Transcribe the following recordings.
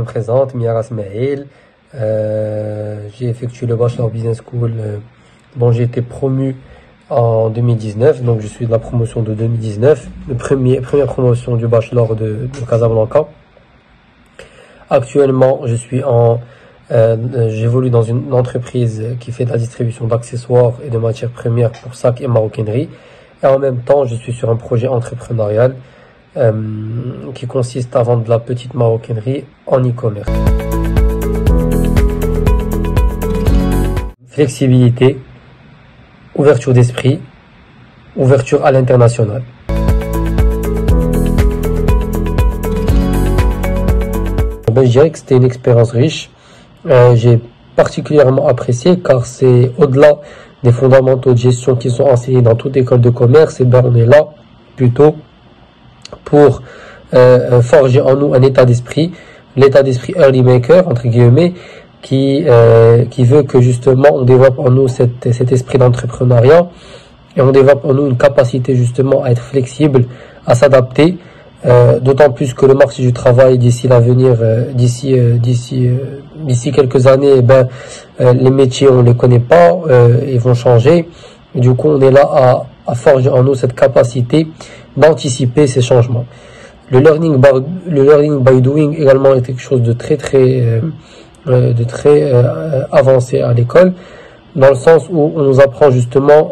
me présente, Miara Smaïl. J'ai effectué le Bachelor Business School dont j'ai été promu en 2019. Donc je suis de la promotion de 2019, première promotion du Bachelor de Casablanca. Actuellement, j'évolue dans une entreprise qui fait de la distribution d'accessoires et de matières premières pour sacs et maroquinerie. Et en même temps, je suis sur un projet entrepreneurial qui consiste à vendre de la petite maroquinerie en e-commerce. Flexibilité, ouverture d'esprit, ouverture à l'international. Je dirais que c'était une expérience riche. J'ai particulièrement apprécié car c'est au-delà des fondamentaux de gestion qui sont enseignés dans toute école de commerce. Et ben on est là plutôt pour forger en nous un état d'esprit, l'état d'esprit early maker entre guillemets, qui veut que justement on développe en nous cet esprit d'entrepreneuriat et on développe en nous une capacité justement à être flexible, à s'adapter. D'autant plus que le marché du travail d'ici l'avenir, d'ici quelques années, les métiers on les connaît pas, ils vont changer. Et du coup, on est là à forger en nous cette capacité d'anticiper ces changements. Le learning by doing également est quelque chose de très avancé à l'école, dans le sens où on nous apprend justement,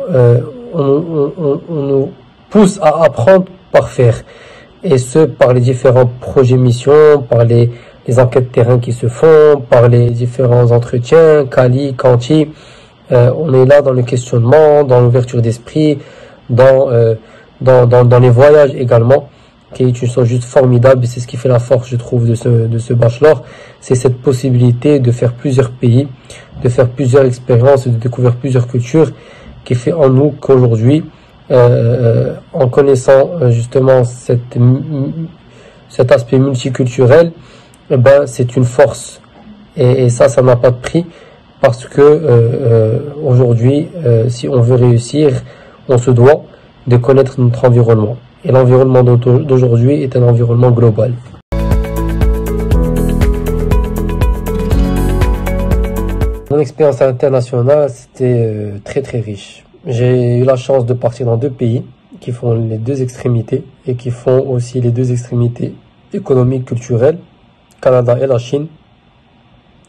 on nous pousse à apprendre par faire. Et ce, par les différents projets missions, par les enquêtes terrain qui se font, par les différents entretiens, Kali, Kanti. On est là dans le questionnement, dans l'ouverture d'esprit, dans les voyages également, qui est une chose juste formidable. Et c'est ce qui fait la force, je trouve, de ce bachelor. C'est cette possibilité de faire plusieurs pays, de faire plusieurs expériences, de découvrir plusieurs cultures, qui fait en nous qu'aujourd'hui, en connaissant justement cet aspect multiculturel, c'est une force et ça n'a pas de prix, parce que aujourd'hui, si on veut réussir, on se doit de connaître notre environnement, et l'environnement d'aujourd'hui est un environnement global. Mon expérience internationale, c'était très riche. J'ai eu la chance de partir dans 2 pays qui font les 2 extrémités et qui font aussi les 2 extrémités économiques, culturelles, Canada et la Chine.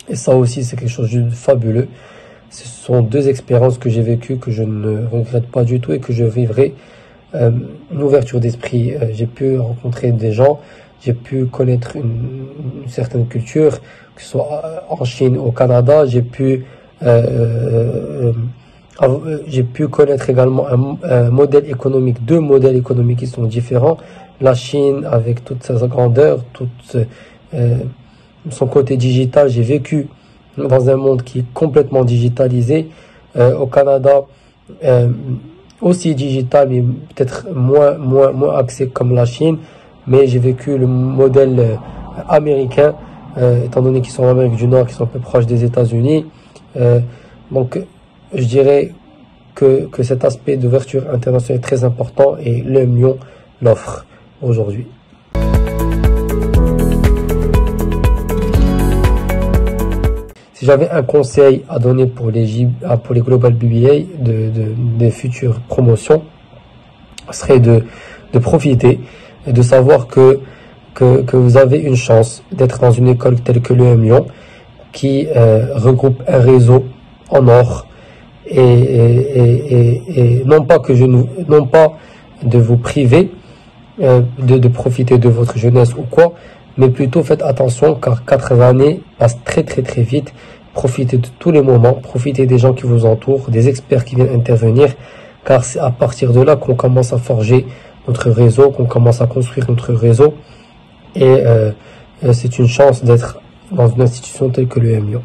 Et ça aussi, c'est quelque chose de fabuleux. Ce sont 2 expériences que j'ai vécues, que je ne regrette pas du tout et que je vivrai. Une ouverture d'esprit. J'ai pu rencontrer des gens, j'ai pu connaître une certaine culture, que ce soit en Chine ou au Canada. J'ai pu connaître également un modèle économique, 2 modèles économiques qui sont différents. La Chine avec toute sa grandeur, son côté digital. J'ai vécu dans un monde qui est complètement digitalisé. Au Canada, aussi digital, mais peut-être moins axé comme la Chine. Mais j'ai vécu le modèle américain, étant donné qu'ils sont en Amérique du Nord, qui sont un peu proches des États-Unis. Donc, je dirais que cet aspect d'ouverture internationale est très important et l'UM Lyon l'offre aujourd'hui. Si j'avais un conseil à donner pour les Global BBA des futures promotions, ce serait de profiter et de savoir que vous avez une chance d'être dans une école telle que l'UM Lyon, qui regroupe un réseau en or. Et non pas de vous priver de profiter de votre jeunesse ou quoi, mais plutôt faites attention, car 4 années passent très vite. Profitez de tous les moments, profitez des gens qui vous entourent, des experts qui viennent intervenir, car c'est à partir de là qu'on commence à forger notre réseau, qu'on commence à construire notre réseau, et c'est une chance d'être dans une institution telle que l'UM Lyon.